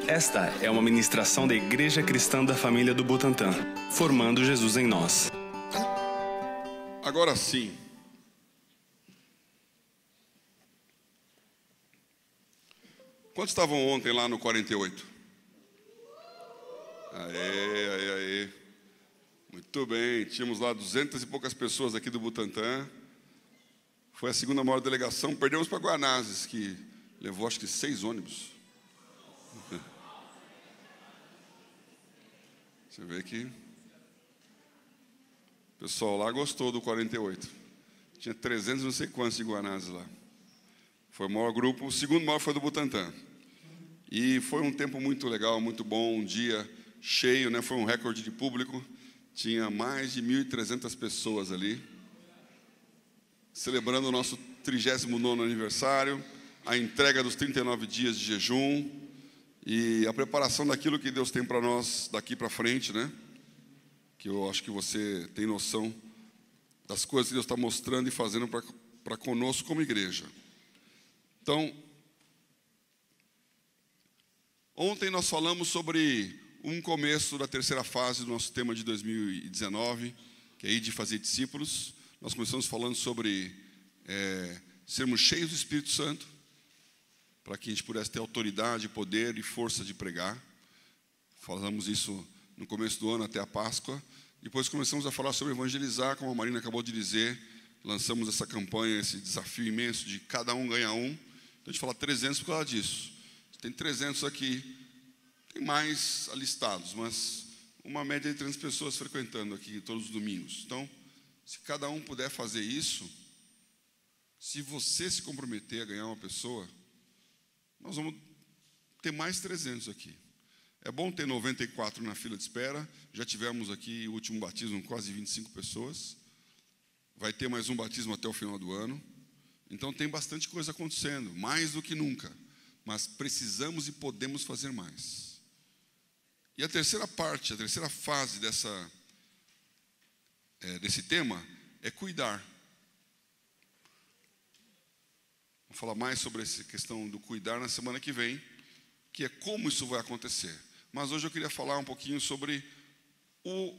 Esta é uma ministração da Igreja Cristã da Família do Butantã, formando Jesus em nós. Agora sim. Quantos estavam ontem lá no 48? Aê. Muito bem, tínhamos lá 200 e poucas pessoas aqui do Butantã. Foi a segunda maior delegação. Perdemos para Guanazes, que levou acho que 6 ônibus. Você vê que o pessoal lá gostou do 48. Tinha 300 não sei quantos de Guanazes lá. Foi o maior grupo, o segundo maior foi do Butantã. E foi um tempo muito legal, muito bom, um dia cheio, né? Foi um recorde de público. Tinha mais de 1.300 pessoas ali, celebrando o nosso 39º aniversário, a entrega dos 39 dias de jejum e a preparação daquilo que Deus tem para nós daqui para frente, né? Que eu acho que você tem noção das coisas que Deus está mostrando e fazendo para conosco como igreja. Então, ontem nós falamos sobre um começo da terceira fase do nosso tema de 2019, que é ir de fazer discípulos. Nós começamos falando sobre sermos cheios do Espírito Santo, para que a gente pudesse ter autoridade, poder e força de pregar. Falamos isso no começo do ano até a Páscoa. Depois começamos a falar sobre evangelizar, como a Marina acabou de dizer. Lançamos essa campanha, esse desafio imenso de cada um ganhar um. Então a gente fala 300 por causa disso. Tem 300 aqui, tem mais alistados, mas uma média de 300 pessoas frequentando aqui todos os domingos. Então, se cada um puder fazer isso, se você se comprometer a ganhar uma pessoa, nós vamos ter mais 300 aqui. É bom ter 94 na fila de espera. Já tivemos aqui o último batismo com quase 25 pessoas. Vai ter mais um batismo até o final do ano. Então tem bastante coisa acontecendo, mais do que nunca. Mas precisamos e podemos fazer mais. E a terceira parte, a terceira fase desse tema é cuidar. Vou falar mais sobre essa questão do cuidar na semana que vem, que é como isso vai acontecer. Mas hoje eu queria falar um pouquinho sobre o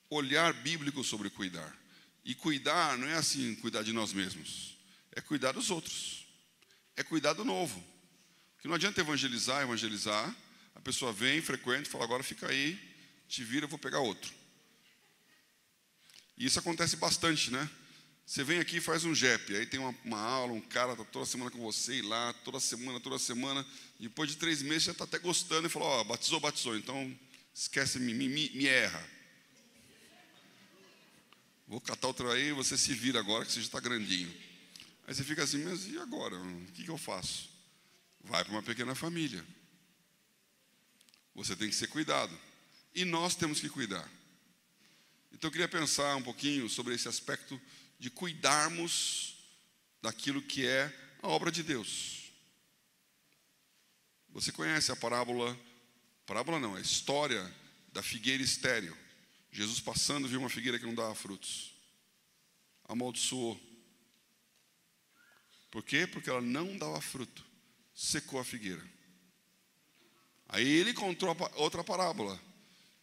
olhar bíblico sobre cuidar. E cuidar não é assim, cuidar de nós mesmos. É cuidar dos outros. É cuidar do novo. Porque não adianta evangelizar, a pessoa vem, frequenta, fala, agora fica aí, te vira, eu vou pegar outro. E isso acontece bastante, né? Você vem aqui e faz um JEP, aí tem uma aula, um cara está toda semana com você, ir lá, toda semana, depois de 3 meses já está até gostando e fala, ó, batizou, então esquece, me erra. Vou catar outra aí, você se vira agora, que você já está grandinho. Aí você fica assim, mas e agora? O que eu faço? Vai para uma pequena família. Você tem que ser cuidado. E nós temos que cuidar. Então eu queria pensar um pouquinho sobre esse aspecto de cuidarmos daquilo que é a obra de Deus. Você conhece a a história da figueira estéril. Jesus passando viu uma figueira que não dava frutos. Amaldiçoou. Por quê? Porque ela não dava fruto. Secou a figueira. Aí ele contou outra parábola,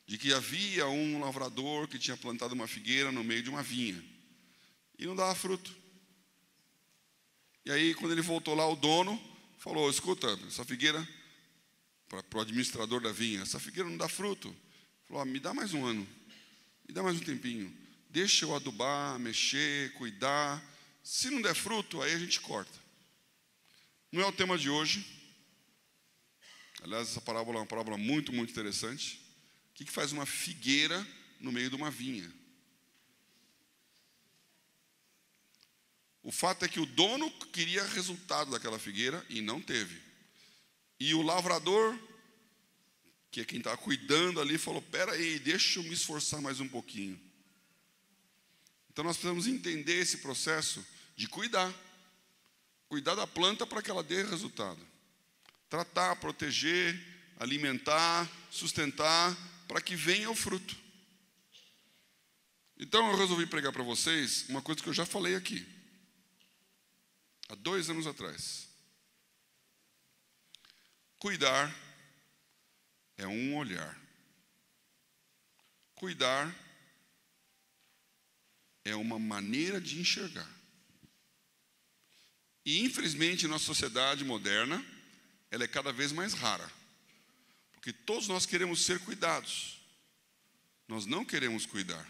de que havia um lavrador que tinha plantado uma figueira no meio de uma vinha. E não dava fruto. E aí, quando ele voltou lá, o dono falou, escuta, essa figueira, para o administrador da vinha, essa figueira não dá fruto. Falou, me dá mais um ano, me dá mais um tempinho. Deixa eu adubar, mexer, cuidar. Se não der fruto, aí a gente corta. Não é o tema de hoje. Aliás, essa parábola é uma parábola muito, muito interessante. O que faz uma figueira no meio de uma vinha? O fato é que o dono queria resultado daquela figueira e não teve. E o lavrador, que é quem estava cuidando ali, falou, espera aí, deixa eu me esforçar mais um pouquinho. Então nós precisamos entender esse processo de cuidar. Cuidar da planta para que ela dê resultado. Tratar, proteger, alimentar, sustentar, para que venha o fruto. Então eu resolvi pregar para vocês uma coisa que eu já falei aqui. Há 2 anos atrás. Cuidar é um olhar. Cuidar é uma maneira de enxergar. E, infelizmente, nossa sociedade moderna, ela é cada vez mais rara. Porque todos nós queremos ser cuidados. Nós não queremos cuidar.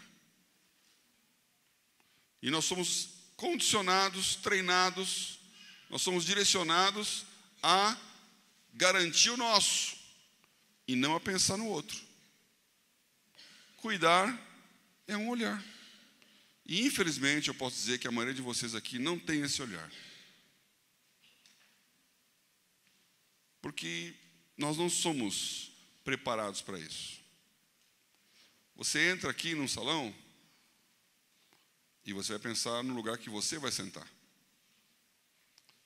E nós somos condicionados, treinados, nós somos direcionados a garantir o nosso e não a pensar no outro. Cuidar é um olhar. E, infelizmente, eu posso dizer que a maioria de vocês aqui não tem esse olhar. Porque nós não somos preparados para isso. Você entra aqui num salão e você vai pensar no lugar que você vai sentar.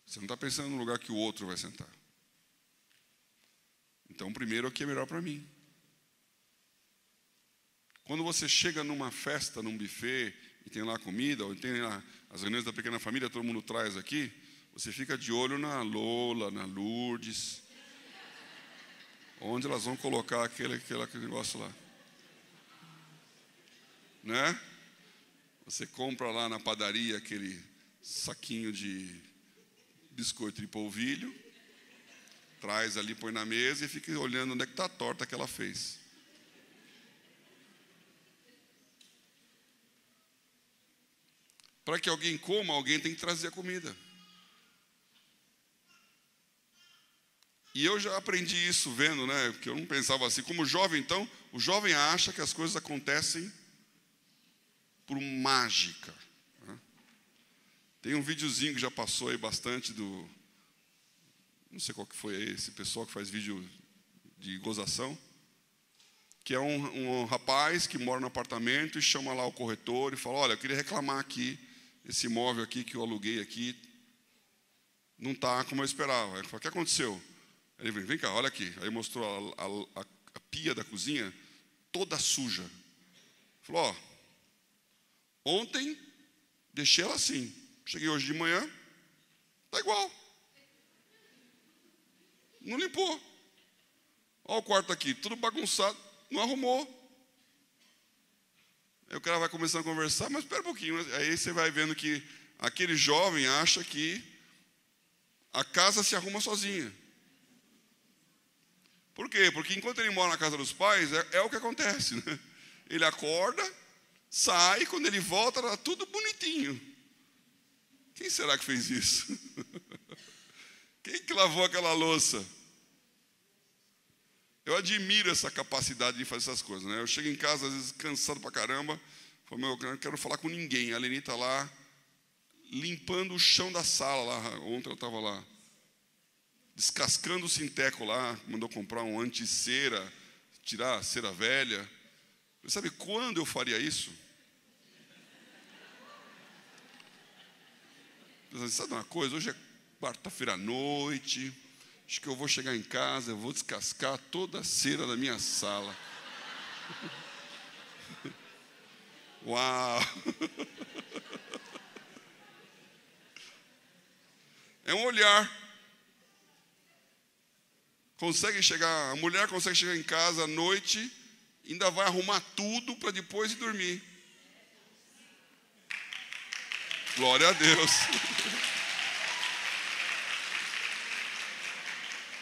Você não está pensando no lugar que o outro vai sentar. Então, primeiro, aqui é melhor para mim. Quando você chega numa festa, num buffet, e tem lá comida, ou tem lá as reuniões da pequena família, todo mundo traz aqui, você fica de olho na Lola, na Lourdes, onde elas vão colocar aquele negócio lá. Né? Você compra lá na padaria aquele saquinho de biscoito de polvilho, traz ali, põe na mesa e fica olhando onde é que está a torta que ela fez. Para que alguém coma, alguém tem que trazer a comida. E eu já aprendi isso vendo, né? Porque eu não pensava assim. Como jovem, então, o jovem acha que as coisas acontecem por mágica. Né? Tem um videozinho que já passou aí bastante do... Não sei qual que foi esse pessoal que faz vídeo de gozação. Que é um rapaz que mora no apartamento e chama lá o corretor e fala, olha, eu queria reclamar aqui, esse imóvel aqui que eu aluguei aqui, não está como eu esperava. Ele falou, o que aconteceu? Ele vem cá, olha aqui. Aí mostrou a pia da cozinha toda suja. Falou, ó, ontem deixei ela assim. Cheguei hoje de manhã, está igual. Não limpou. Olha o quarto aqui, tudo bagunçado, não arrumou. Aí o cara vai começando a conversar, mas espera um pouquinho. Aí você vai vendo que aquele jovem acha que a casa se arruma sozinha. Por quê? Porque enquanto ele mora na casa dos pais, é o que acontece, né? Ele acorda, sai, quando ele volta, está tudo bonitinho. Quem será que fez isso? Quem que lavou aquela louça? Eu admiro essa capacidade de fazer essas coisas, né? Eu chego em casa, às vezes, cansado pra caramba. Falo, meu, eu não quero falar com ninguém. A Leni está lá, limpando o chão da sala lá. Ontem eu estava lá, descascando o sinteco lá. Mandou comprar um anti-cera, tirar a cera velha. Você sabe quando eu faria isso? Sabe uma coisa? Hoje é quarta-feira à noite. Acho que eu vou chegar em casa, eu vou descascar toda a cera da minha sala. Uau! É um olhar. A mulher consegue chegar em casa à noite, ainda vai arrumar tudo para depois ir dormir. Glória a Deus.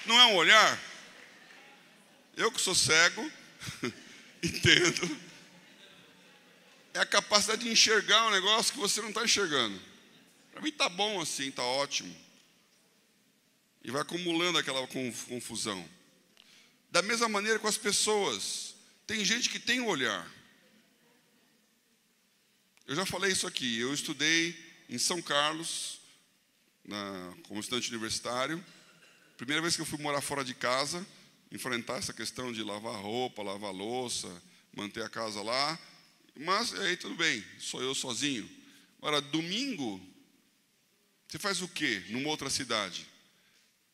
Não é um olhar? Eu que sou cego, entendo. É a capacidade de enxergar um negócio que você não está enxergando. Para mim está bom assim, está ótimo. E vai acumulando aquela confusão. Da mesma maneira com as pessoas. Tem gente que tem um olhar. Eu já falei isso aqui. Eu estudei em São Carlos, como estudante universitário. Primeira vez que eu fui morar fora de casa, enfrentar essa questão de lavar roupa, lavar louça, manter a casa lá. Mas aí tudo bem, sou eu sozinho. Agora, domingo, você faz o quê numa outra cidade?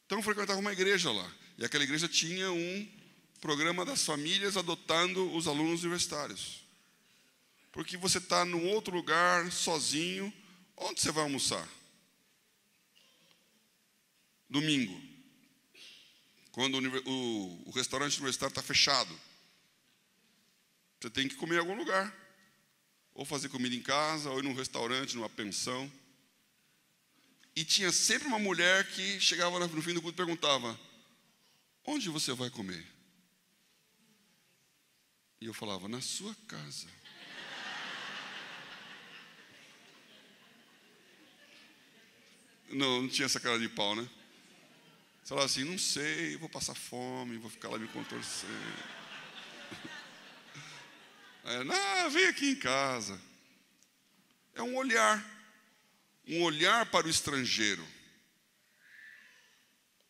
Então eu frequentava uma igreja lá. E aquela igreja tinha um programa das famílias adotando os alunos universitários. Porque você está num outro lugar, sozinho, onde você vai almoçar? Domingo. Quando o restaurante universitário está fechado, você tem que comer em algum lugar. Ou fazer comida em casa, ou ir num restaurante, numa pensão. E tinha sempre uma mulher que chegava no fim do culto e perguntava: onde você vai comer? E eu falava: na sua casa. Não tinha essa cara de pau, né? Você falava assim: não sei, vou passar fome, vou ficar lá me contorcendo. Aí, não, vem aqui em casa. É um olhar para o estrangeiro,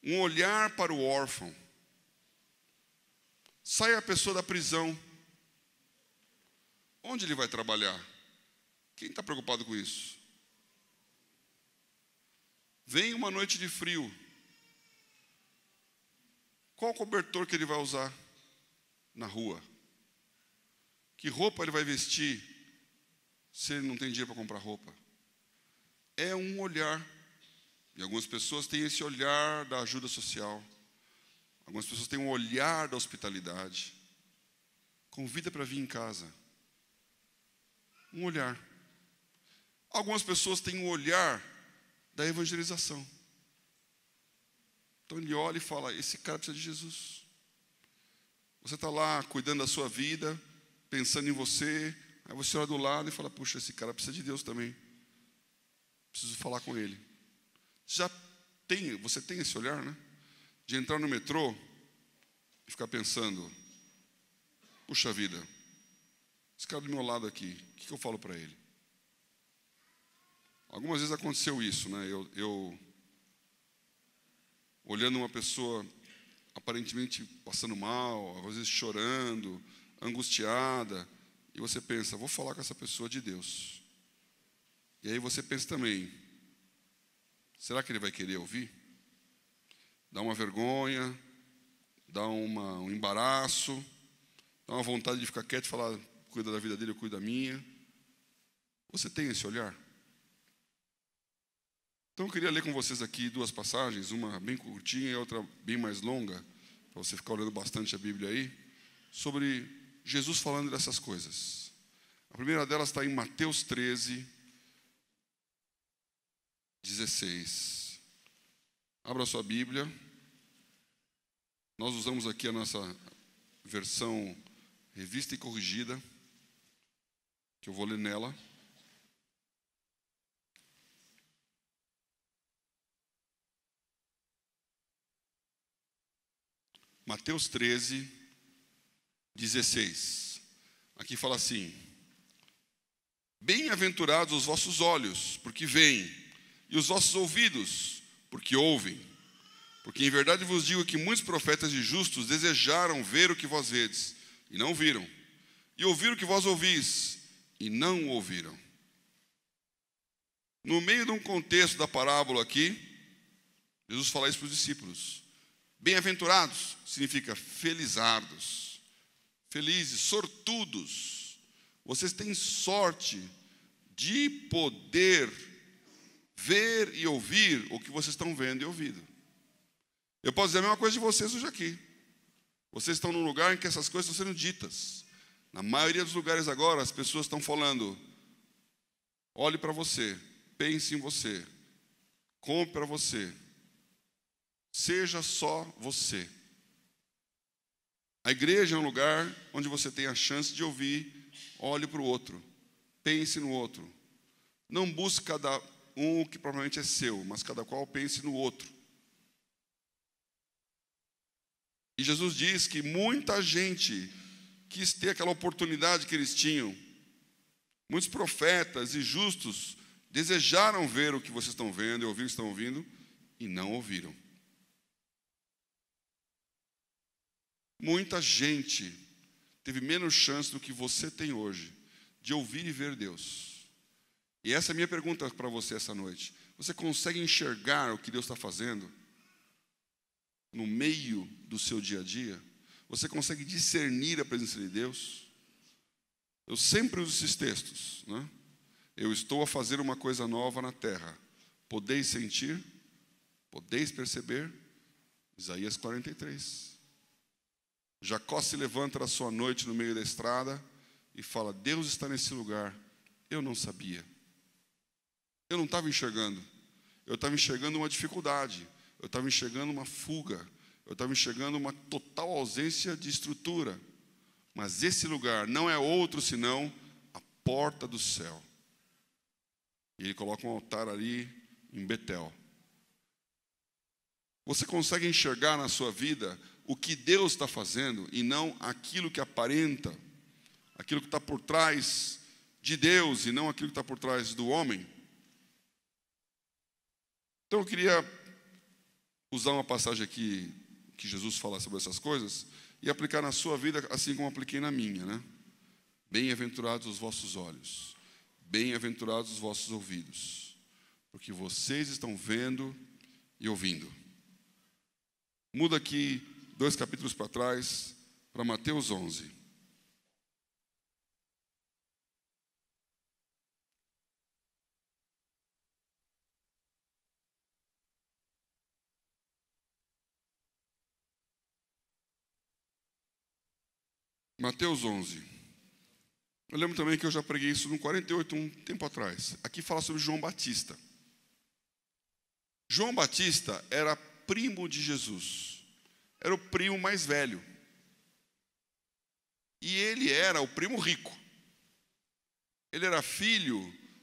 um olhar para o órfão. Sai a pessoa da prisão, onde ele vai trabalhar? Quem está preocupado com isso? Vem uma noite de frio, qual cobertor que ele vai usar na rua? Que roupa ele vai vestir se ele não tem dinheiro para comprar roupa? É um olhar. E algumas pessoas têm esse olhar da ajuda social. Algumas pessoas têm um olhar da hospitalidade. Convida para vir em casa. Um olhar. Algumas pessoas têm um olhar da evangelização. Então ele olha e fala: esse cara precisa de Jesus. Você está lá cuidando da sua vida, pensando em você, aí você olha do lado e fala: puxa, esse cara precisa de Deus também. Preciso falar com ele. Você tem esse olhar, né? De entrar no metrô e ficar pensando: puxa vida, esse cara do meu lado aqui, o que eu falo para ele? Algumas vezes aconteceu isso, né? Eu olhando uma pessoa aparentemente passando mal, às vezes chorando, angustiada, e você pensa: vou falar com essa pessoa de Deus. E aí você pensa também: será que ele vai querer ouvir? Dá uma vergonha, dá um embaraço, dá uma vontade de ficar quieto e falar: cuida da vida dele, eu cuido da minha. Você tem esse olhar? Então eu queria ler com vocês aqui duas passagens, uma bem curtinha e outra bem mais longa, para você ficar olhando bastante a Bíblia aí, sobre Jesus falando dessas coisas. A primeira delas está em Mateus 13, 16. Abra a sua Bíblia. Nós usamos aqui a nossa versão revista e corrigida, que eu vou ler nela. Mateus 13, 16. Aqui fala assim: bem-aventurados os vossos olhos, porque veem, e os vossos ouvidos, porque ouvem. Porque em verdade vos digo que muitos profetas e justos desejaram ver o que vós vedes, e não viram, e ouvir o que vós ouvis, e não ouviram. No meio de um contexto da parábola aqui, Jesus fala isso para os discípulos. Bem-aventurados significa felizardos, felizes, sortudos. Vocês têm sorte de poder ver e ouvir o que vocês estão vendo e ouvindo. Eu posso dizer a mesma coisa de vocês hoje aqui. Vocês estão num lugar em que essas coisas estão sendo ditas. Na maioria dos lugares agora, as pessoas estão falando: olhe para você, pense em você, compre para você, seja só você. A igreja é um lugar onde você tem a chance de ouvir: olhe para o outro, pense no outro. Não busque cada um o que provavelmente é seu, mas cada qual pense no outro. E Jesus diz que muita gente quis ter aquela oportunidade que eles tinham. Muitos profetas e justos desejaram ver o que vocês estão vendo e ouvir o que estão ouvindo, e não ouviram. Muita gente teve menos chance do que você tem hoje de ouvir e ver Deus. E essa é a minha pergunta para você essa noite. Você consegue enxergar o que Deus está fazendo no meio do seu dia a dia? Você consegue discernir a presença de Deus? Eu sempre uso esses textos, né? Eu estou a fazer uma coisa nova na terra. Podeis sentir? Podeis perceber? Isaías 43. Jacó se levanta na sua noite no meio da estrada e fala: Deus está nesse lugar. Eu não sabia. Eu não estava enxergando. Eu estava enxergando uma dificuldade. Eu estava enxergando uma fuga. Eu estava enxergando uma total ausência de estrutura. Mas esse lugar não é outro senão a porta do céu. E ele coloca um altar ali em Betel. Você consegue enxergar na sua vida o que Deus está fazendo e não aquilo que aparenta, aquilo que está por trás de Deus e não aquilo que está por trás do homem? Então eu queria usar uma passagem aqui que Jesus fala sobre essas coisas e aplicar na sua vida assim como apliquei na minha, né? Bem-aventurados os vossos olhos, bem-aventurados os vossos ouvidos, porque vocês estão vendo e ouvindo. Muda aqui 2 capítulos para trás, para Mateus 11. Mateus 11. Eu lembro também que eu já preguei isso no 48, um tempo atrás. Aqui fala sobre João Batista. João Batista era primo de Jesus. Era o primo mais velho. E ele era o primo rico. Ele era filho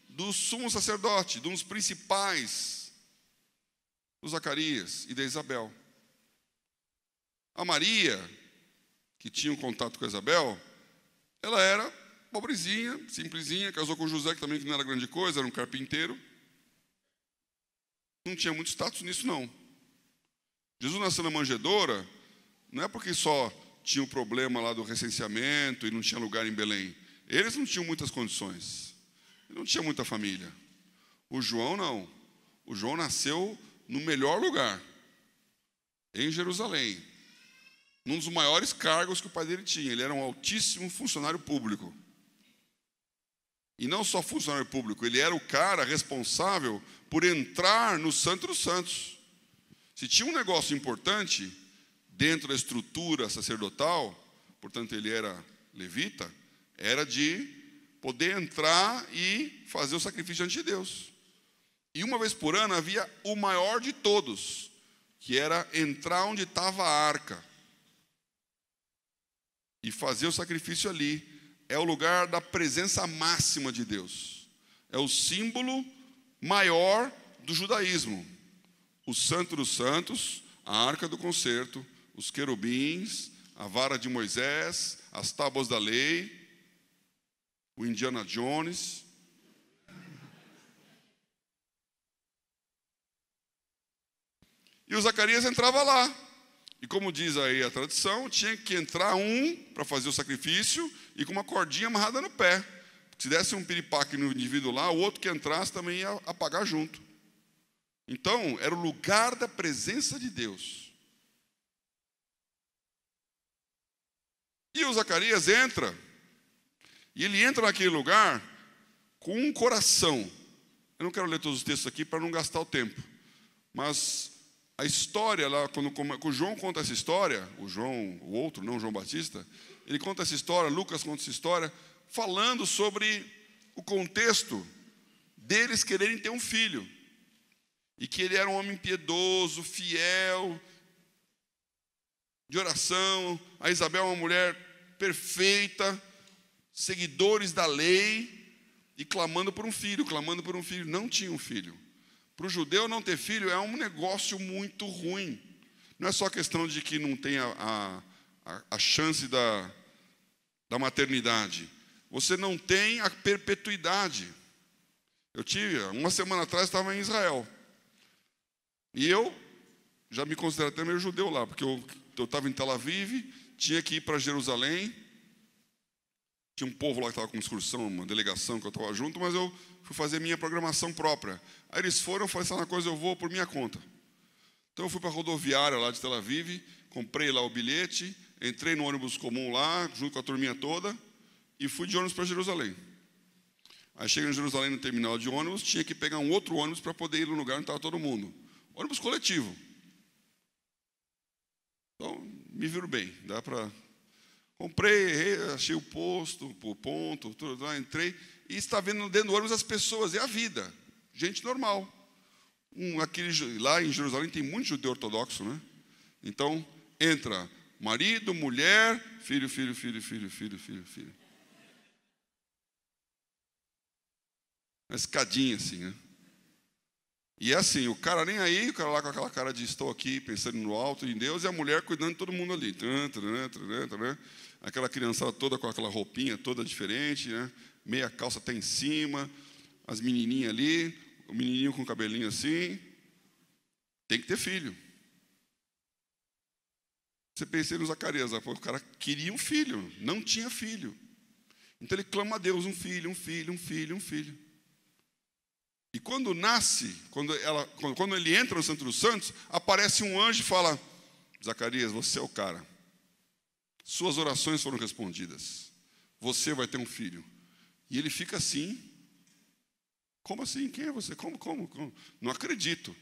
do sumo sacerdote, de um dos principais, do Zacarias e da Isabel. A Maria, que tinha um contato com a Isabel, ela era pobrezinha, simplesinha, casou com José, que também não era grande coisa, era um carpinteiro. Não tinha muito status nisso, não. Jesus nasceu na manjedoura, não é porque só tinha o problema lá do recenseamento e não tinha lugar em Belém. Eles não tinham muitas condições. Ele não tinha muita família. O João não. O João nasceu no melhor lugar, em Jerusalém, num dos maiores cargos que o pai dele tinha. Ele era um altíssimo funcionário público. E não só funcionário público, ele era o cara responsável por entrar no Santo dos Santos. Se tinha um negócio importante dentro da estrutura sacerdotal, portanto ele era levita, era de poder entrar e fazer o sacrifício diante de Deus. E uma vez por ano havia o maior de todos, que era entrar onde estava a arca e fazer o sacrifício ali. É o lugar da presença máxima de Deus. É o símbolo maior do judaísmo. O Santo dos Santos, a arca do concerto, os querubins, a vara de Moisés, as tábuas da lei, o Indiana Jones. E o Zacarias entrava lá. E como diz aí a tradição, tinha que entrar um para fazer o sacrifício e com uma cordinha amarrada no pé. Se desse um piripaque no indivíduo lá, o outro que entrasse também ia apagar junto. Então, era o lugar da presença de Deus. E o Zacarias entra, e ele entra naquele lugar com um coração. Eu não quero ler todos os textos aqui para não gastar o tempo, mas a história lá, quando o João conta essa história, o outro, não João Batista, ele conta essa história, Lucas conta essa história, falando sobre o contexto deles quererem ter um filho. E que ele era um homem piedoso, fiel, de oração. A Isabel é uma mulher perfeita, seguidores da lei, e clamando por um filho. Não tinha um filho. Para o judeu não ter filho é um negócio muito ruim. Não é só questão de que não tem a chance da maternidade. Você não tem a perpetuidade. Uma semana atrás, estava em Israel. E eu já me considero até meio judeu lá, porque eu estava em Tel Aviv, tinha que ir para Jerusalém. Tinha um povo lá que estava com uma excursão, uma delegação que eu estava junto, mas eu fui fazer minha programação própria. Aí eles foram, eu falei, sabe uma coisa, eu vou por minha conta. Então eu fui para a rodoviária lá de Tel Aviv, comprei lá o bilhete, entrei no ônibus comum lá, junto com a turminha toda, e fui de ônibus para Jerusalém. Aí cheguei em Jerusalém no terminal de ônibus, tinha que pegar um outro ônibus para poder ir no lugar onde estava todo mundo. Ônibus coletivo. Então, me viro bem, dá para... Comprei, achei o posto, o ponto, tudo lá, entrei, e está vendo dentro do ônibus as pessoas, é a vida, gente normal. Lá em Jerusalém tem muito judeu ortodoxo, né? Então, entra marido, mulher, filho. Uma escadinha assim, né? E é assim, o cara nem aí, o cara lá com aquela cara de estou aqui pensando no alto em Deus, e a mulher cuidando de todo mundo ali. Aquela criançada toda com aquela roupinha toda diferente, né? Meia calça até em cima, as menininhas ali, o menininho com o cabelinho assim. Tem que ter filho. Você pensa no Zacarias, o cara queria um filho, não tinha filho. Então ele clama a Deus, um filho. E quando nasce, quando ele entra no Santo dos Santos, aparece um anjo e fala: Zacarias, você é o cara. Suas orações foram respondidas. Você vai ter um filho. E ele fica assim. Como assim? Quem é você? Como? Não acredito.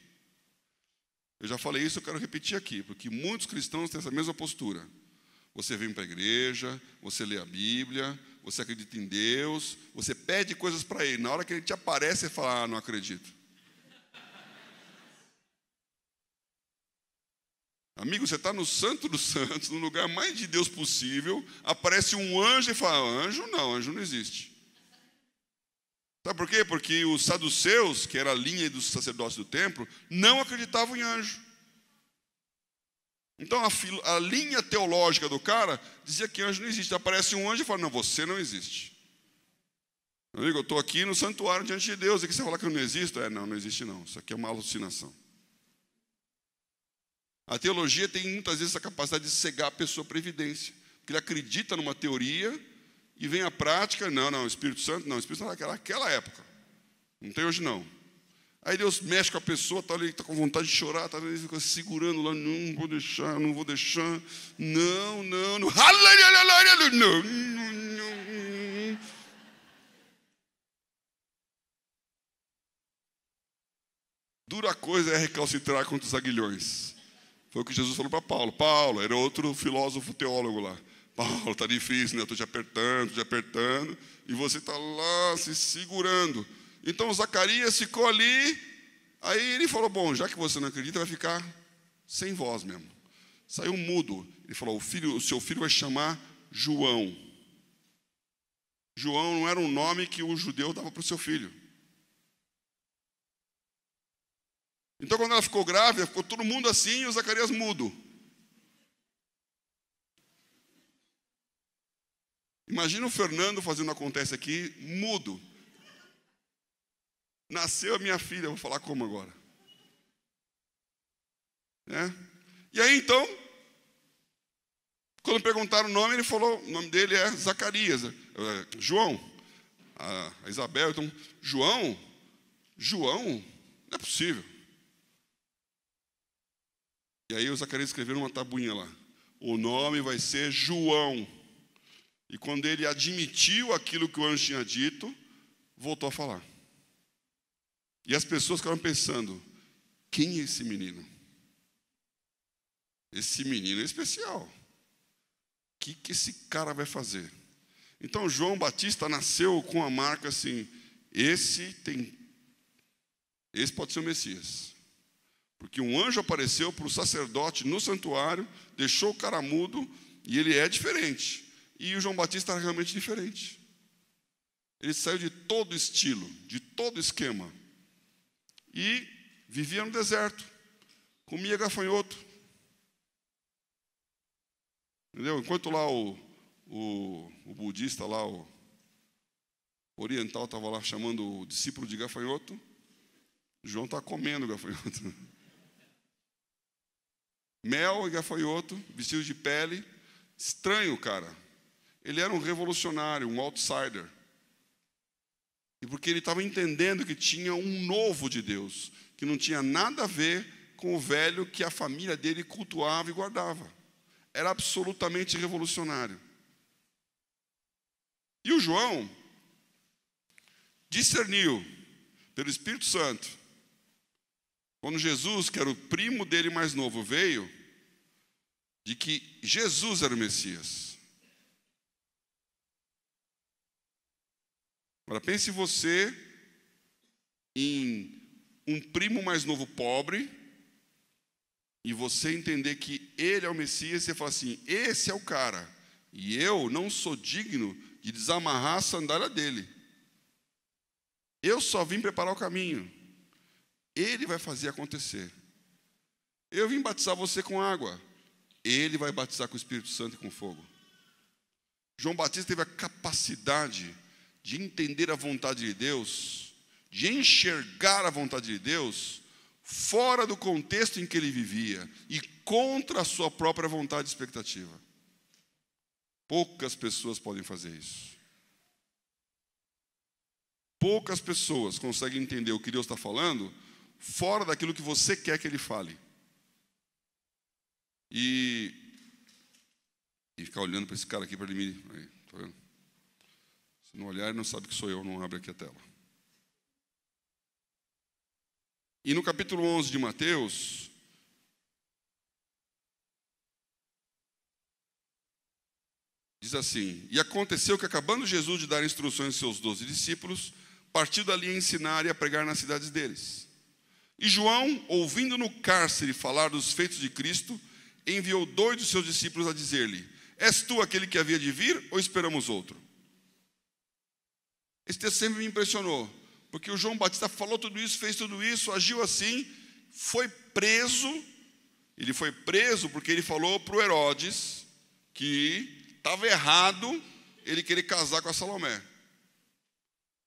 Eu já falei isso, eu quero repetir aqui, porque muitos cristãos têm essa mesma postura. Você vem para a igreja, você lê a Bíblia, você acredita em Deus, você pede coisas para Ele. Na hora que Ele te aparece, você fala: não acredito. Amigo, você está no Santo dos Santos, no lugar mais de Deus possível, aparece um anjo e fala: anjo não existe. Sabe por quê? Porque os saduceus, que era a linha dos sacerdotes do templo, não acreditavam em anjo. Então a linha teológica do cara dizia que anjo não existe. Aparece um anjo e fala: não, você não existe. Meu amigo, eu estou aqui no santuário diante de Deus, e que você fala que eu não existo? Não existe não, isso aqui é uma alucinação. A teologia tem muitas vezes essa capacidade de cegar a pessoa para a evidência, porque ele acredita numa teoria e vem a prática: não, o Espírito Santo naquela época, não tem hoje não. Aí Deus mexe com a pessoa, está com vontade de chorar, está ali, fica segurando lá: não vou deixar, não, não. Dura coisa é recalcitrar contra os aguilhões. Foi o que Jesus falou para Paulo. Paulo, era outro filósofo teólogo lá. Paulo, está difícil, né? Estou te apertando, e você está lá se segurando. Então Zacarias ficou ali, aí ele falou: bom, já que você não acredita, vai ficar sem voz mesmo. Saiu mudo. Ele falou: o seu filho vai chamar João. João não era um nome que o judeu dava para o seu filho. Então quando ela ficou grávida, ficou todo mundo assim e o Zacarias mudo. Imagina o Fernando fazendo acontece aqui, mudo. Nasceu a minha filha, vou falar como agora? E aí então, quando perguntaram o nome, ele falou: o nome dele é Zacarias. João. A Isabel, então, João? Não é possível. E aí o Zacarias escreveu numa tabuinha lá: o nome vai ser João. E quando ele admitiu aquilo que o anjo tinha dito, voltou a falar. E as pessoas ficaram pensando: quem é esse menino? Esse menino é especial. O que esse cara vai fazer? Então João Batista nasceu com a marca assim: esse pode ser o Messias. Porque um anjo apareceu para o sacerdote no santuário, deixou o cara mudo, e ele é diferente. E o João Batista era realmente diferente. Ele saiu de todo estilo, de todo esquema. E vivia no deserto, comia gafanhoto. Entendeu? Enquanto lá o budista, lá, o oriental, estava lá chamando o discípulo de gafanhoto, João está comendo gafanhoto. Mel e gafanhoto, vestido de pele. Estranho, cara. Ele era um revolucionário, um outsider. E porque ele estava entendendo que tinha um novo de Deus, que não tinha nada a ver com o velho que a família dele cultuava e guardava. Era absolutamente revolucionário. E o João discerniu pelo Espírito Santo. Quando Jesus, que era o primo dele mais novo, veio, de que Jesus era o Messias. Agora pense você em um primo mais novo pobre, e você entender que ele é o Messias, e você fala assim, esse é o cara, e eu não sou digno de desamarrar a sandália dele. Eu só vim preparar o caminho. Ele vai fazer acontecer. Eu vim batizar você com água. Ele vai batizar com o Espírito Santo e com fogo. João Batista teve a capacidade de entender a vontade de Deus, de enxergar a vontade de Deus, fora do contexto em que ele vivia e contra a sua própria vontade e expectativa. Poucas pessoas podem fazer isso. Poucas pessoas conseguem entender o que Deus está falando fora daquilo que você quer que ele fale. E ficar olhando para esse cara aqui, para ele me... Tá vendo? Se não olhar, ele não sabe que sou eu, não abre aqui a tela. E no capítulo 11 de Mateus, diz assim, e aconteceu que, acabando Jesus de dar instruções aos seus 12 discípulos, partiu dali a ensinar e a pregar nas cidades deles. E João, ouvindo no cárcere falar dos feitos de Cristo, enviou 2 dos seus discípulos a dizer-lhe, és tu aquele que havia de vir, ou esperamos outro? Esse texto sempre me impressionou, porque o João Batista falou tudo isso, fez tudo isso, agiu assim, foi preso. Ele foi preso porque ele falou para o Herodes que estava errado ele querer casar com a Salomé.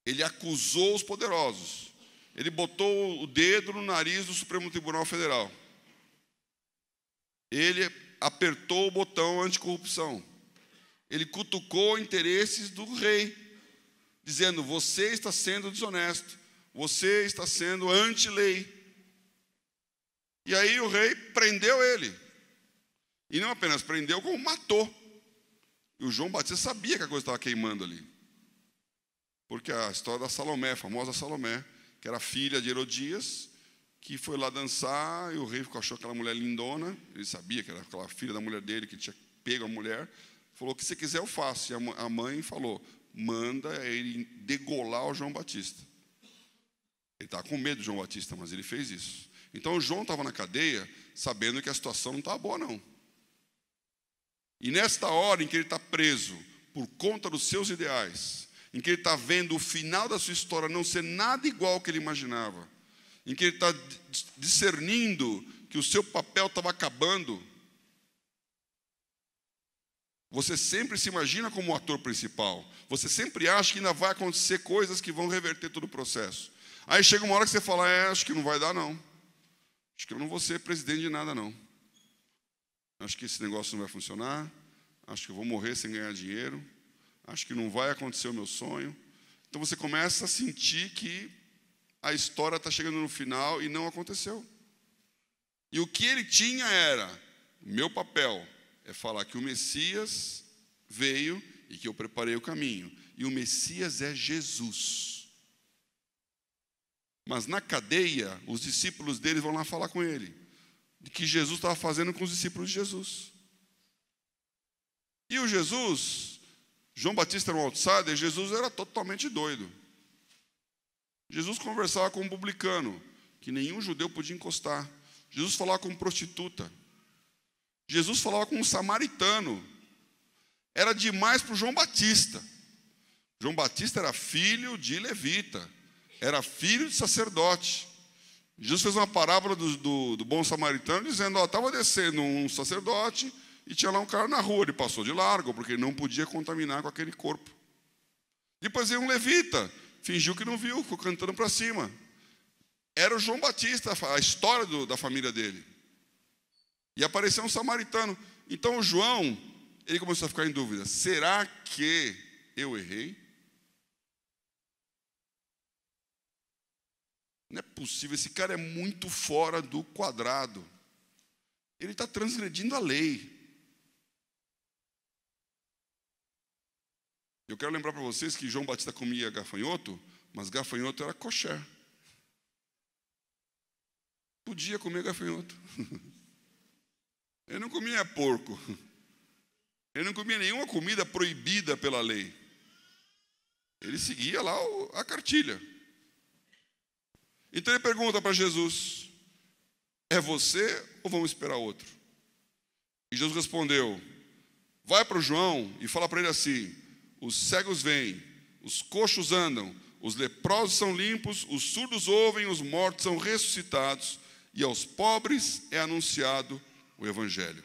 Ele acusou os poderosos. Ele botou o dedo no nariz do Supremo Tribunal Federal. Ele apertou o botão anticorrupção. Ele cutucou interesses do rei, dizendo, você está sendo desonesto, você está sendo anti-lei. E aí o rei prendeu ele. E não apenas prendeu, como matou. E o João Batista sabia que a coisa estava queimando ali. Porque a história da Salomé, a famosa Salomé, que era filha de Herodias, que foi lá dançar, e o rei achou aquela mulher lindona, ele sabia que era aquela filha da mulher dele, que tinha pego a mulher, falou, que se quiser eu faço. E a mãe falou, manda ele degolar o João Batista. Ele estava com medo do João Batista, mas ele fez isso. Então o João estava na cadeia, sabendo que a situação não estava boa, não. E nesta hora em que ele está preso, por conta dos seus ideais, em que ele está vendo o final da sua história não ser nada igual ao que ele imaginava, em que ele está discernindo que o seu papel estava acabando, você sempre se imagina como o ator principal. Você sempre acha que ainda vai acontecer coisas que vão reverter todo o processo. Aí chega uma hora que você fala, acho que não vai dar, não. Acho que eu não vou ser presidente de nada, não. Acho que esse negócio não vai funcionar. Acho que eu vou morrer sem ganhar dinheiro. Acho que não vai acontecer o meu sonho. Então você começa a sentir que a história está chegando no final e não aconteceu. E o que ele tinha era, meu papel é falar que o Messias veio e que eu preparei o caminho. E o Messias é Jesus. Mas na cadeia, os discípulos dele vão lá falar com ele, de que Jesus estava fazendo com os discípulos de Jesus. E o Jesus, João Batista era um outsider, Jesus era totalmente doido. Jesus conversava com um publicano, que nenhum judeu podia encostar. Jesus falava com uma prostituta. Jesus falava com um samaritano. Era demais para o João Batista. João Batista era filho de levita, era filho de sacerdote. Jesus fez uma parábola do bom samaritano, dizendo, estava descendo um sacerdote e tinha lá um cara na rua, ele passou de largo, porque ele não podia contaminar com aquele corpo. Depois veio um levita, fingiu que não viu, ficou cantando para cima. Era o João Batista, a história da família dele. E apareceu um samaritano. Então o João, ele começou a ficar em dúvida, será que eu errei? Não é possível, esse cara é muito fora do quadrado. Ele está transgredindo a lei. Eu quero lembrar para vocês que João Batista comia gafanhoto, mas gafanhoto era kosher. Podia comer gafanhoto. Ele não comia porco. Ele não comia nenhuma comida proibida pela lei. Ele seguia lá a cartilha. Então ele pergunta para Jesus: é você ou vamos esperar outro? E Jesus respondeu: vai para o João e fala para ele assim: os cegos veem, os coxos andam, os leprosos são limpos, os surdos ouvem, os mortos são ressuscitados, e aos pobres é anunciado o evangelho.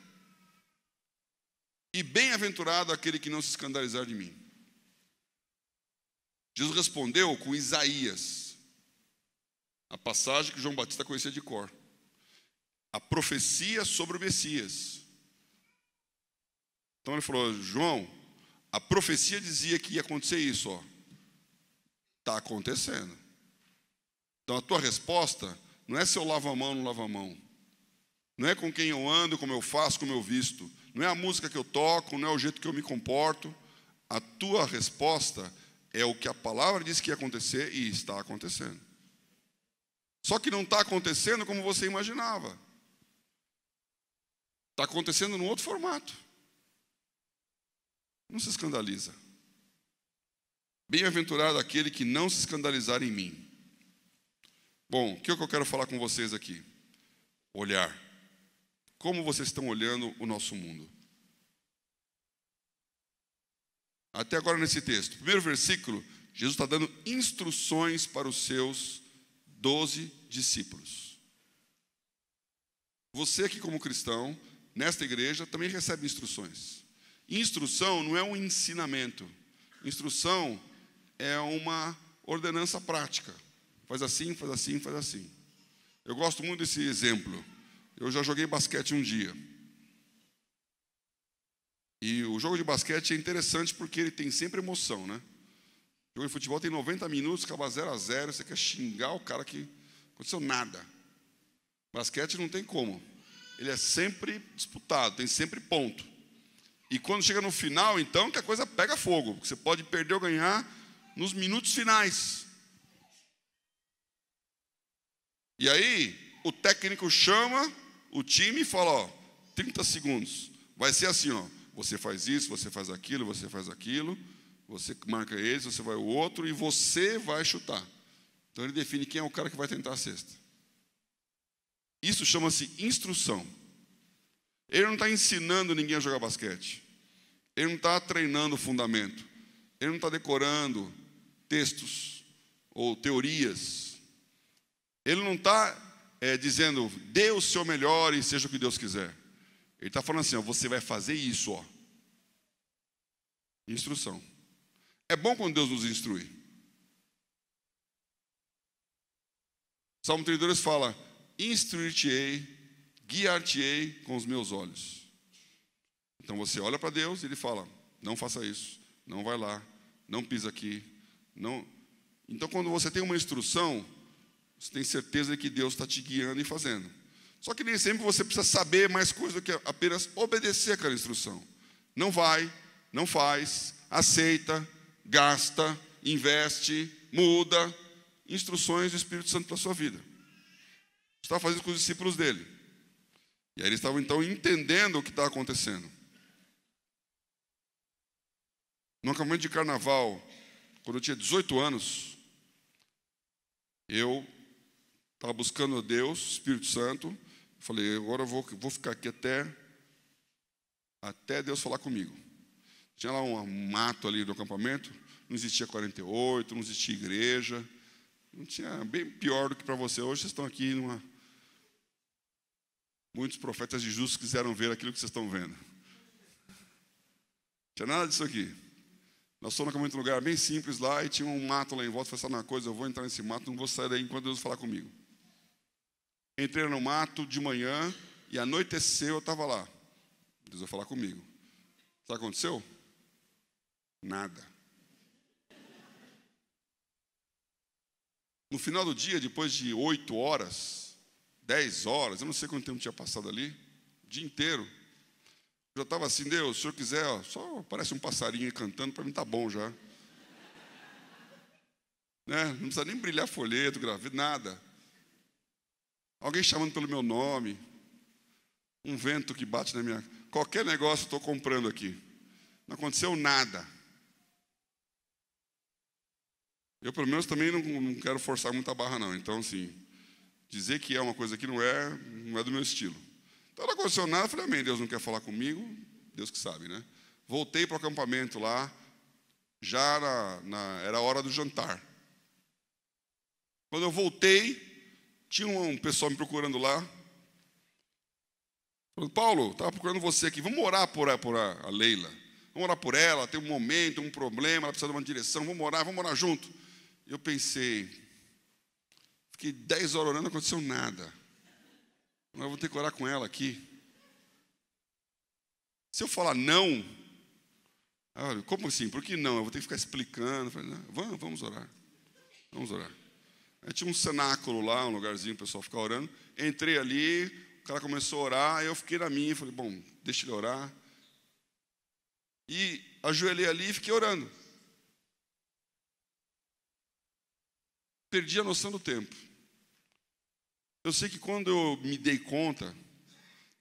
E bem-aventurado aquele que não se escandalizar de mim. Jesus respondeu com Isaías, a passagem que João Batista conhecia de cor, a profecia sobre o Messias. Então ele falou: João, a profecia dizia que ia acontecer isso, ó. Está acontecendo. Então a tua resposta não é se eu lavo a mão ou não lavo a mão. Não é com quem eu ando, como eu faço, como eu visto. Não é a música que eu toco, não é o jeito que eu me comporto. A tua resposta é o que a palavra disse que ia acontecer e está acontecendo. Só que não está acontecendo como você imaginava. Está acontecendo num outro formato. Não se escandaliza. Bem-aventurado aquele que não se escandalizar em mim. Bom, o que eu quero falar com vocês aqui? Olhar. Como vocês estão olhando o nosso mundo? Até agora nesse texto, primeiro versículo, Jesus está dando instruções para os seus 12 discípulos. Você aqui como cristão, nesta igreja, também recebe instruções. Instrução não é um ensinamento. Instrução é uma ordenança prática. Faz assim, faz assim, faz assim. Eu gosto muito desse exemplo. Eu já joguei basquete um dia. E o jogo de basquete é interessante porque ele tem sempre emoção, né? O jogo de futebol tem 90 minutos, acaba 0-0, você quer xingar o cara que não aconteceu nada. Basquete não tem como. Ele é sempre disputado, tem sempre ponto. E quando chega no final, então, que a coisa pega fogo. Você pode perder ou ganhar nos minutos finais. E aí, o técnico chama o time e fala: ó, 30 segundos. Vai ser assim, ó. Você faz isso, você faz aquilo, você faz aquilo. Você marca esse, você vai o outro e você vai chutar. Então ele define quem é o cara que vai tentar a cesta. Isso chama-se instrução. Ele não está ensinando ninguém a jogar basquete. Ele não está treinando o fundamento. Ele não está decorando textos ou teorias. Ele não está dizendo: dê o seu melhor e seja o que Deus quiser. Ele está falando assim: ó, você vai fazer isso, ó. Instrução. É bom quando Deus nos instrui. Salmo 32 fala: instruir-te-ei, guiar-te-ei com os meus olhos. Então você olha para Deus e Ele fala: não faça isso, não vai lá, não pisa aqui. Não. Então quando você tem uma instrução, você tem certeza de que Deus está te guiando e fazendo. Só que nem sempre você precisa saber mais coisa do que apenas obedecer aquela instrução. Não vai, não faz, aceita, gasta, investe, muda. Instruções do Espírito Santo para a sua vida. Estava fazendo com os discípulos dele. E aí eles estavam então entendendo o que estava acontecendo. No acampamento de carnaval, quando eu tinha 18 anos, eu estava buscando a Deus, Espírito Santo. Falei: agora eu vou ficar aqui até Deus falar comigo. Tinha lá um mato ali do acampamento, não existia 48, não existia igreja, não tinha, bem pior do que para você. Hoje vocês estão aqui muitos profetas de justos quiseram ver aquilo que vocês estão vendo. Não tinha nada disso aqui. Nós fomos no acampamento num lugar bem simples lá, e tinha um mato lá em volta. Falei: sabe uma coisa, eu vou entrar nesse mato, não vou sair daí enquanto Deus falar comigo. Entrei no mato de manhã, e anoiteceu, eu estava lá. Deus vai falar comigo. Sabe o que aconteceu? Nada. No final do dia, depois de 8 horas, 10 horas, eu não sei quanto tempo tinha passado ali, o dia inteiro, eu já estava assim: Deus, se o senhor quiser, ó, só parece um passarinho aí cantando, para mim está bom já. Né? Não precisa nem brilhar folheto, graveto, nada. Alguém chamando pelo meu nome. Um vento que bate na minha... Qualquer negócio eu estou comprando aqui. Não aconteceu nada. Eu, pelo menos, também não quero forçar muita barra, não. Então, assim, dizer que é uma coisa que não é do meu estilo. Então, não aconteceu nada. Eu falei, amém, Deus não quer falar comigo. Deus que sabe, né? Voltei para o acampamento lá. Já era a hora do jantar. Quando eu voltei, tinha um pessoal me procurando lá. Falando, Paulo, estava procurando você aqui. Vamos orar por a Leila. Vamos orar por ela. Tem um momento, um problema. Ela precisa de uma direção. Vamos orar junto. Eu pensei, fiquei 10 horas orando, não aconteceu nada. Agora eu vou ter que orar com ela aqui. Se eu falar não, como assim? Por que não? Eu vou ter que ficar explicando. Eu falei, não, vamos orar. Vamos orar. Aí tinha um cenáculo lá, um lugarzinho para o pessoal ficar orando. Entrei ali, o cara começou a orar, aí eu fiquei na minha, falei, bom, deixa ele orar. E ajoelhei ali e fiquei orando. Perdi a noção do tempo. Eu sei que quando eu me dei conta,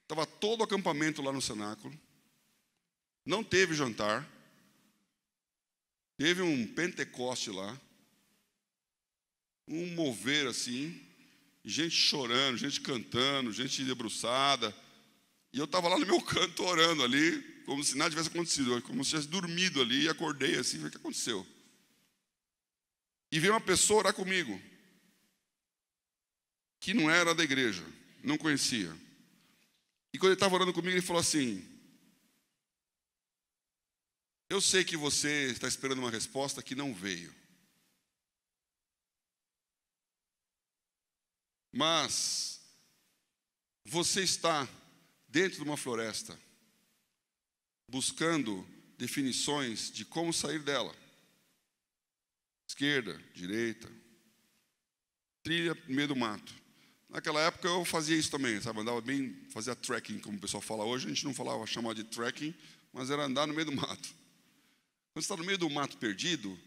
estava todo o acampamento lá no cenáculo. Não teve jantar. Teve um pentecoste lá. Um mover assim. Gente chorando, gente cantando, gente debruçada. E eu estava lá no meu canto orando ali, como se nada tivesse acontecido. Como se tivesse dormido ali e acordei assim. Falei, o que aconteceu? E veio uma pessoa orar comigo, que não era da igreja, não conhecia. E quando ele estava orando comigo, ele falou assim, eu sei que você está esperando uma resposta que não veio. Mas você está dentro de uma floresta, buscando definições de como sair dela. Esquerda, direita, trilha no meio do mato. Naquela época eu fazia isso também, sabe? Andava bem, fazia trekking, como o pessoal fala hoje. A gente não chamava de trekking, mas era andar no meio do mato. Quando você está no meio do mato perdido,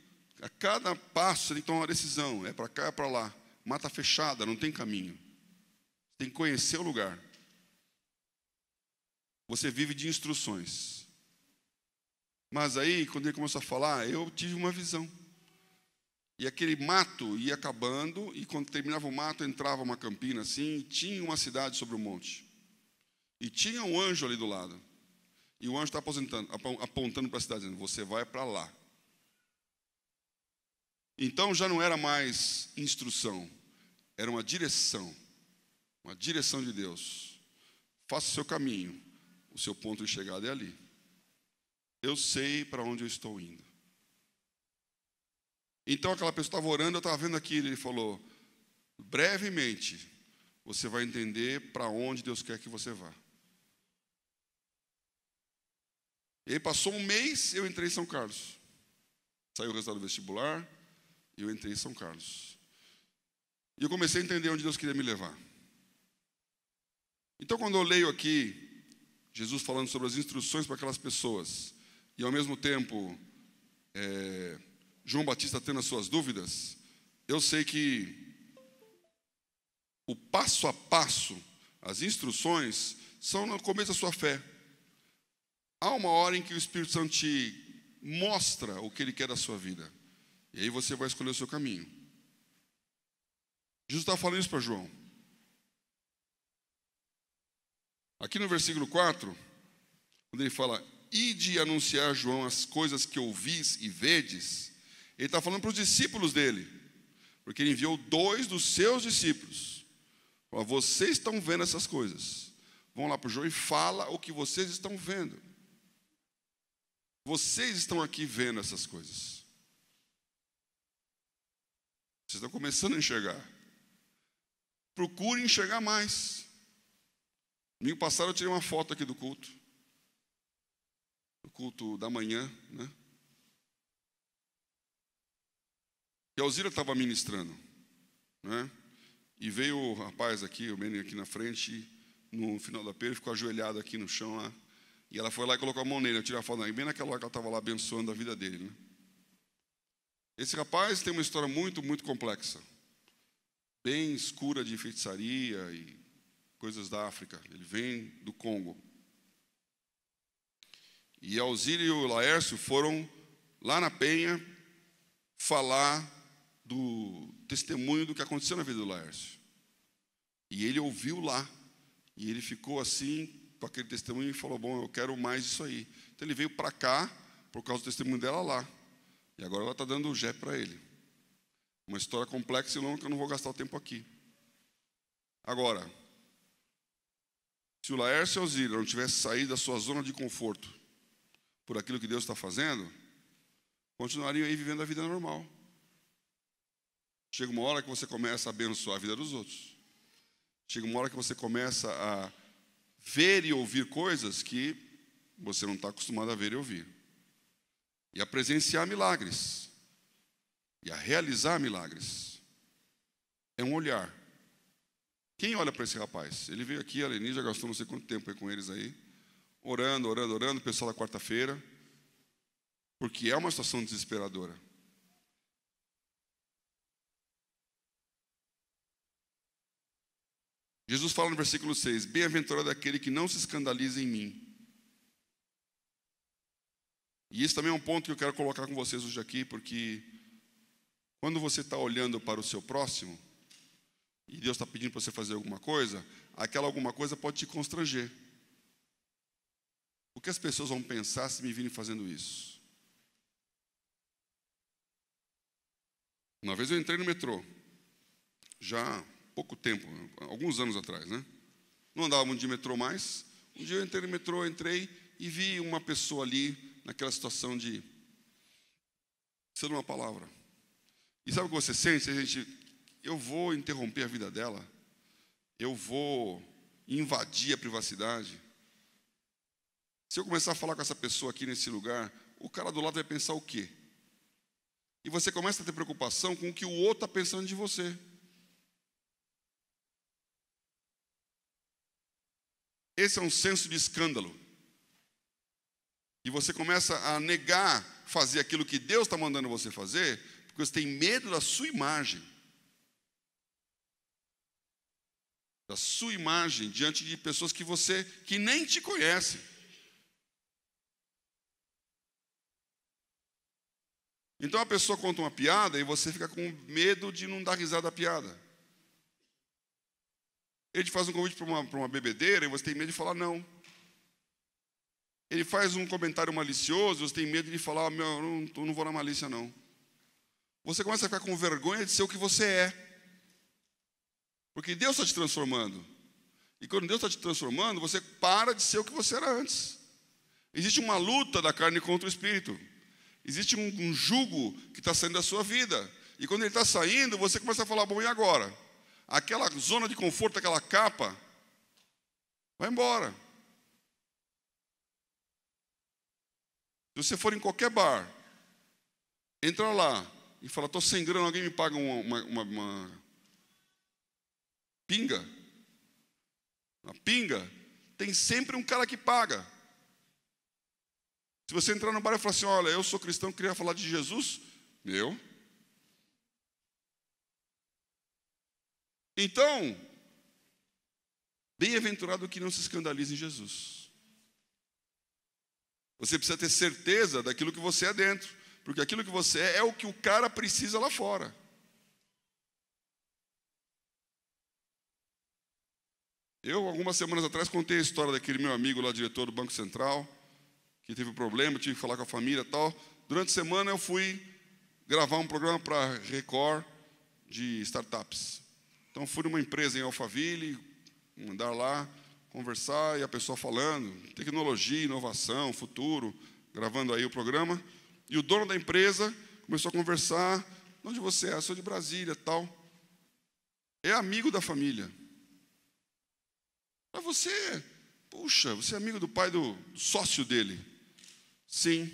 a cada passo você tem que tomar uma decisão. É para cá, é para lá. Mata fechada, não tem caminho. Você tem que conhecer o lugar. Você vive de instruções. Mas aí, quando ele começou a falar, eu tive uma visão. E aquele mato ia acabando, e quando terminava o mato, entrava uma campina assim, e tinha uma cidade sobre o monte. E tinha um anjo ali do lado. E o anjo está apontando para a cidade, dizendo, você vai para lá. Então já não era mais instrução, era uma direção de Deus. Faça o seu caminho, o seu ponto de chegada é ali. Eu sei para onde eu estou indo. Então aquela pessoa estava orando, eu estava vendo aquilo, ele falou, brevemente, você vai entender para onde Deus quer que você vá. E aí passou um mês, eu entrei em São Carlos. Saiu o resultado do vestibular, e eu entrei em São Carlos. E eu comecei a entender onde Deus queria me levar. Então quando eu leio aqui, Jesus falando sobre as instruções para aquelas pessoas, e ao mesmo tempo, João Batista tendo as suas dúvidas, eu sei que o passo a passo, as instruções, são no começo da sua fé. Há uma hora em que o Espírito Santo te mostra o que Ele quer da sua vida. E aí você vai escolher o seu caminho. Jesus está falando isso para João. Aqui no versículo 4, quando ele fala, ide anunciar a João as coisas que ouvis e vedes, ele está falando para os discípulos dele, porque ele enviou 2 dos seus discípulos. Fala, vocês estão vendo essas coisas. Vão lá para o João e fala o que vocês estão vendo. Vocês estão aqui vendo essas coisas. Vocês estão começando a enxergar. Procure enxergar mais. Domingo passado eu tirei uma foto aqui do culto. Do culto da manhã, né? E a Alzira estava ministrando, né? E veio o rapaz aqui, o menino aqui na frente, no final da pele, ficou ajoelhado aqui no chão lá. E ela foi lá e colocou a mão nele. Eu tirei a foto bem naquela hora que ela estava lá abençoando a vida dele, né? Esse rapaz tem uma história muito, muito complexa. Bem escura de feitiçaria e coisas da África. Ele vem do Congo. E Alzira e o Laércio foram lá na Penha falar do testemunho do que aconteceu na vida do Laércio. E ele ouviu lá. E ele ficou assim, com aquele testemunho, e falou, bom, eu quero mais isso aí. Então ele veio para cá, por causa do testemunho dela lá. E agora ela está dando o Jé para ele. Uma história complexa e longa que eu não vou gastar o tempo aqui. Agora, se o Laércio e a Alzira não tivessem saído da sua zona de conforto por aquilo que Deus está fazendo, continuariam aí vivendo a vida normal. Chega uma hora que você começa a abençoar a vida dos outros. Chega uma hora que você começa a ver e ouvir coisas que você não está acostumado a ver e ouvir. E a presenciar milagres. E a realizar milagres. É um olhar. Quem olha para esse rapaz? Ele veio aqui, a Leni já gastou não sei quanto tempo aí com eles aí. Orando, o pessoal da quarta-feira. Porque é uma situação desesperadora. Jesus fala no versículo 6, bem-aventurado aquele que não se escandaliza em mim. E isso também é um ponto que eu quero colocar com vocês hoje aqui, porque quando você está olhando para o seu próximo, e Deus está pedindo para você fazer alguma coisa, aquela alguma coisa pode te constranger. O que as pessoas vão pensar se me virem fazendo isso? Uma vez eu entrei no metrô, já há pouco tempo, alguns anos atrás, né? Não andava muito de metrô mais. Um dia eu entrei no metrô, e vi uma pessoa ali, naquela situação de ser uma palavra. E sabe o que você sente? Eu vou interromper a vida dela, eu vou invadir a privacidade. Se eu começar a falar com essa pessoa aqui nesse lugar, o cara do lado vai pensar o quê? E você começa a ter preocupação com o que o outro está pensando de você. Esse é um senso de escândalo. E você começa a negar fazer aquilo que Deus está mandando você fazer, porque você tem medo da sua imagem. Da sua imagem diante de pessoas que nem te conhecem. Então a pessoa conta uma piada e você fica com medo de não dar risada da piada. Ele te faz um convite para uma bebedeira e você tem medo de falar não. Ele faz um comentário malicioso e você tem medo de falar, eu não vou na malícia não. Você começa a ficar com vergonha de ser o que você é. Porque Deus está te transformando. E quando Deus está te transformando, você para de ser o que você era antes. Existe uma luta da carne contra o espírito. Existe um jugo que está saindo da sua vida. E quando ele está saindo, você começa a falar, bom, e agora? Aquela zona de conforto, aquela capa, vai embora. Se você for em qualquer bar, entra lá e fala, estou sem grana, alguém me paga uma pinga? Uma pinga, tem sempre um cara que paga. Se você entrar no bar e falar assim, olha, eu sou cristão, queria falar de Jesus, Então, bem-aventurado que não se escandalize em Jesus. Você precisa ter certeza daquilo que você é dentro, porque aquilo que você é o que o cara precisa lá fora. Eu, algumas semanas atrás, contei a história daquele meu amigo lá, diretor do Banco Central, que teve um problema, tive que falar com a família e tal. Durante a semana eu fui gravar um programa para a Record de startups. Então fui numa empresa em Alphaville, andar lá, conversar, e a pessoa falando, tecnologia, inovação, futuro, gravando aí o programa. E o dono da empresa começou a conversar, de onde você é? Eu sou de Brasília, tal. É amigo da família. Mas você é amigo do pai do sócio dele? Sim.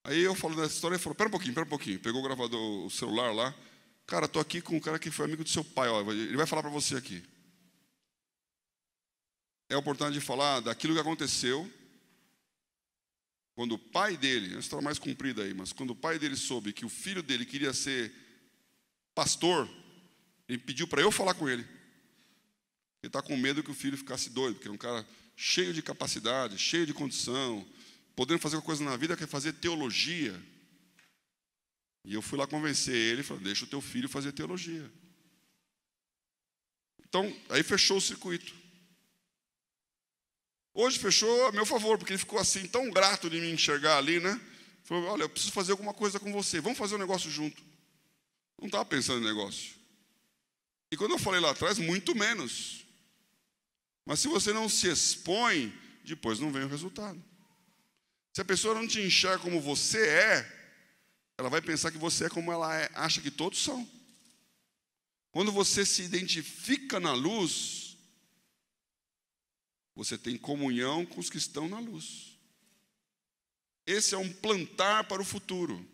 Aí eu falo dessa história, ele falou, pera um pouquinho. Pegou o gravador, o celular lá. Cara, estou aqui com um cara que foi amigo do seu pai, ó, ele vai falar para você aqui. É a oportunidade de falar daquilo que aconteceu quando o pai dele, é uma história mais comprida aí, mas quando o pai dele soube que o filho dele queria ser pastor, ele pediu para eu falar com ele. Ele está com medo que o filho ficasse doido, porque é um cara cheio de capacidade, cheio de condição, podendo fazer uma coisa na vida, quer fazer teologia. E eu fui lá convencer ele, falei, deixa o teu filho fazer teologia. Então, aí fechou o circuito. Hoje fechou a meu favor, porque ele ficou assim, tão grato de me enxergar ali, né? Falou, olha, eu preciso fazer alguma coisa com você, vamos fazer um negócio junto. Não estava pensando em negócio. E quando eu falei lá atrás, muito menos. Mas se você não se expõe, depois não vem o resultado. Se a pessoa não te enxerga como você é, ela vai pensar que você é como ela é, acha que todos são. Quando você se identifica na luz, você tem comunhão com os que estão na luz. Esse é um plantar para o futuro.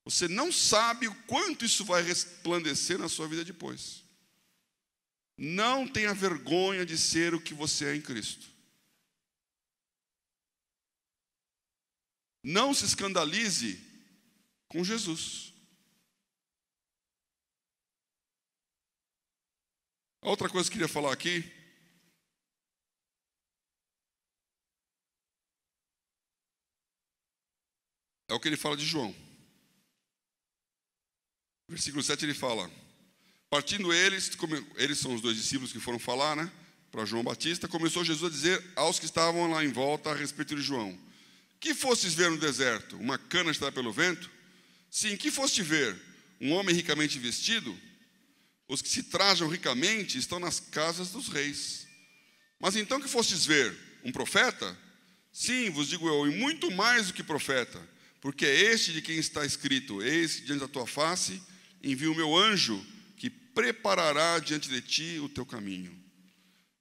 Você não sabe o quanto isso vai resplandecer na sua vida depois. Não tenha vergonha de ser o que você é em Cristo. Não se escandalize com Jesus. A outra coisa que eu queria falar aqui é o que ele fala de João. Versículo 7 ele fala, partindo eles são os dois discípulos que foram falar, né, para João Batista, começou Jesus a dizer aos que estavam lá em volta a respeito de João, que fostes ver no deserto? Uma cana agitada pelo vento? Sim, que foste ver? Um homem ricamente vestido? Os que se trajam ricamente estão nas casas dos reis. Mas então que fostes ver? Um profeta? Sim, vos digo eu, e muito mais do que profeta, porque é este de quem está escrito, eis que diante da tua face envio o meu anjo, que preparará diante de ti o teu caminho.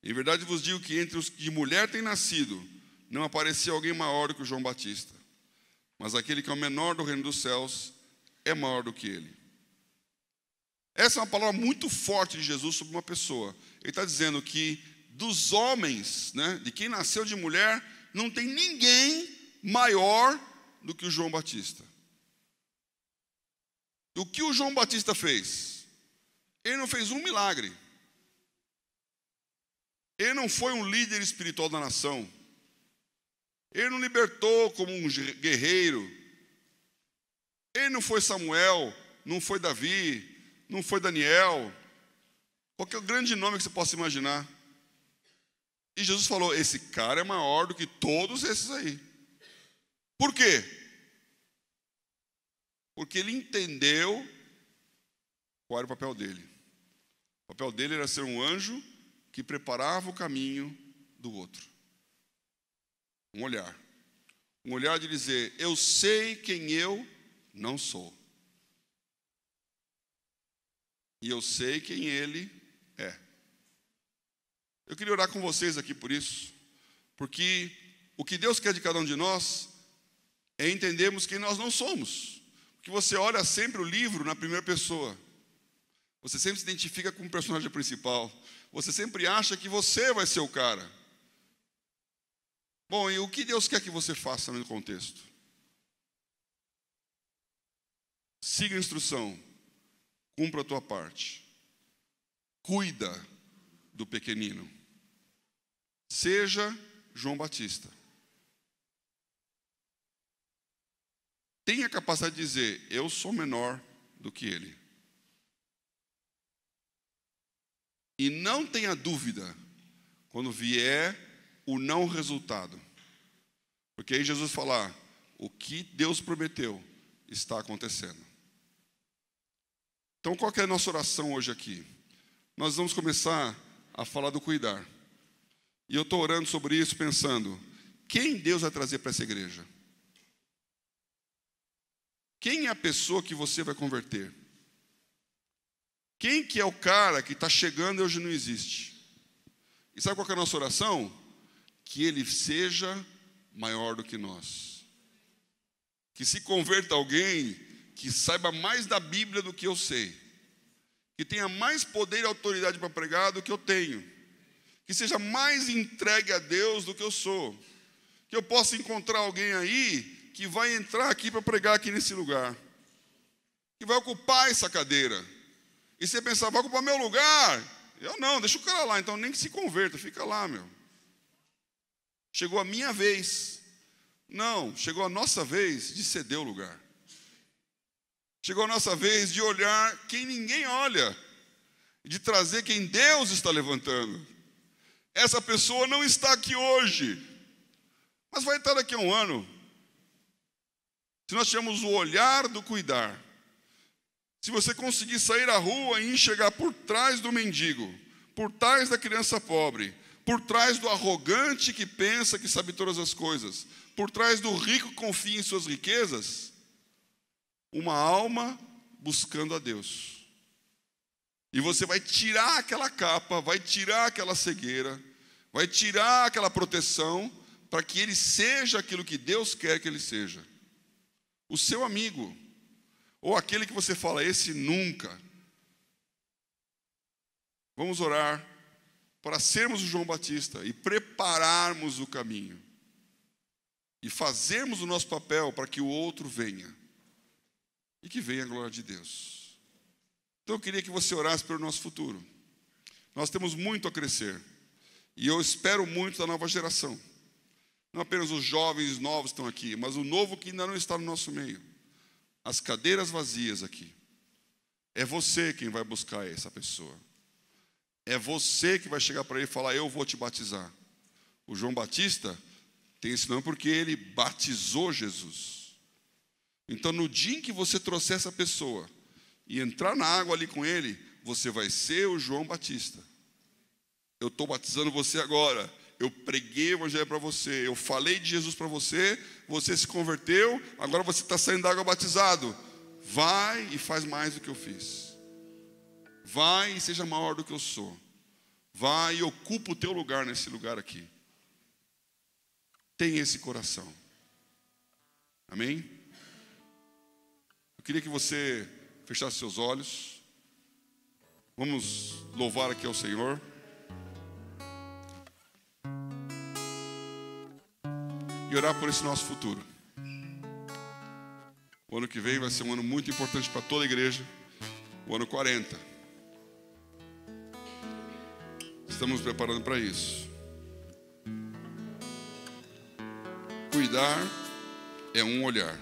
Em verdade vos digo que entre os que de mulher tem nascido, não apareceu alguém maior do que o João Batista. Mas aquele que é o menor do reino dos céus é maior do que ele. Essa é uma palavra muito forte de Jesus sobre uma pessoa. Ele está dizendo que dos homens, né, de quem nasceu de mulher, não tem ninguém maior do que o João Batista. O que o João Batista fez? Ele não fez um milagre. Ele não foi um líder espiritual da nação. Ele não libertou como um guerreiro. Ele não foi Samuel, não foi Davi, não foi Daniel. Qualquer grande nome que você possa imaginar. E Jesus falou, esse cara é maior do que todos esses aí. Por quê? Porque ele entendeu qual era o papel dele. O papel dele era ser um anjo que preparava o caminho do outro. Um olhar. Um olhar de dizer, eu sei quem eu não sou. E eu sei quem ele é. Eu queria orar com vocês aqui por isso. Porque o que Deus quer de cada um de nós é entendermos quem nós não somos. Porque você olha sempre o livro na primeira pessoa. Você sempre se identifica com o personagem principal. Você sempre acha que você vai ser o cara. Bom, e o que Deus quer que você faça no contexto? Siga a instrução. Cumpra a tua parte. Cuida do pequenino. Seja João Batista. Tenha a capacidade de dizer, eu sou menor do que ele. E não tenha dúvida quando vier o não resultado. Porque aí Jesus falar, o que Deus prometeu está acontecendo. Então qual que é a nossa oração hoje aqui? Nós vamos começar a falar do cuidar. E eu estou orando sobre isso pensando, quem Deus vai trazer para essa igreja? Quem é a pessoa que você vai converter? Quem que é o cara que está chegando e hoje não existe? E sabe qual que é a nossa oração? Que ele seja maior do que nós. Que se converta alguém que saiba mais da Bíblia do que eu sei. Que tenha mais poder e autoridade para pregar do que eu tenho. Que seja mais entregue a Deus do que eu sou. Que eu possa encontrar alguém aí que vai entrar aqui para pregar aqui nesse lugar. Que vai ocupar essa cadeira. E você pensar, vai ocupar meu lugar? Eu não, deixa o cara lá, então nem que se converta, fica lá, meu. Chegou a minha vez. Não, chegou a nossa vez de ceder o lugar. Chegou a nossa vez de olhar quem ninguém olha, de trazer quem Deus está levantando. Essa pessoa não está aqui hoje, mas vai estar daqui a um ano. Se nós tivermos o olhar do cuidar, se você conseguir sair à rua e enxergar por trás do mendigo, por trás da criança pobre, por trás do arrogante que pensa que sabe todas as coisas, por trás do rico que confia em suas riquezas, uma alma buscando a Deus. E você vai tirar aquela capa, vai tirar aquela cegueira, vai tirar aquela proteção, para que ele seja aquilo que Deus quer que ele seja. O seu amigo, ou aquele que você fala, esse nunca. Vamos orar para sermos o João Batista e prepararmos o caminho. E fazermos o nosso papel para que o outro venha. E que venha a glória de Deus. Então eu queria que você orasse pelo nosso futuro. Nós temos muito a crescer. E eu espero muito da nova geração. Não apenas os jovens novos estão aqui, mas o novo que ainda não está no nosso meio. As cadeiras vazias aqui. É você quem vai buscar essa pessoa. É você que vai chegar para ele e falar, eu vou te batizar. O João Batista tem esse nome porque ele batizou Jesus. Então no dia em que você trouxer essa pessoa e entrar na água ali com ele, você vai ser o João Batista. Eu estou batizando você agora. Eu preguei o evangelho para você. Eu falei de Jesus para você. Você se converteu. Agora você está saindo da água batizado. Vai e faz mais do que eu fiz. Vai e seja maior do que eu sou. Vai e ocupa o teu lugar nesse lugar aqui. Tenha esse coração. Amém? Eu queria que você fechasse seus olhos. Vamos louvar aqui ao Senhor. E orar por esse nosso futuro. O ano que vem vai ser um ano muito importante para toda a igreja. O ano 40. Estamos preparando para isso. Cuidar é um olhar.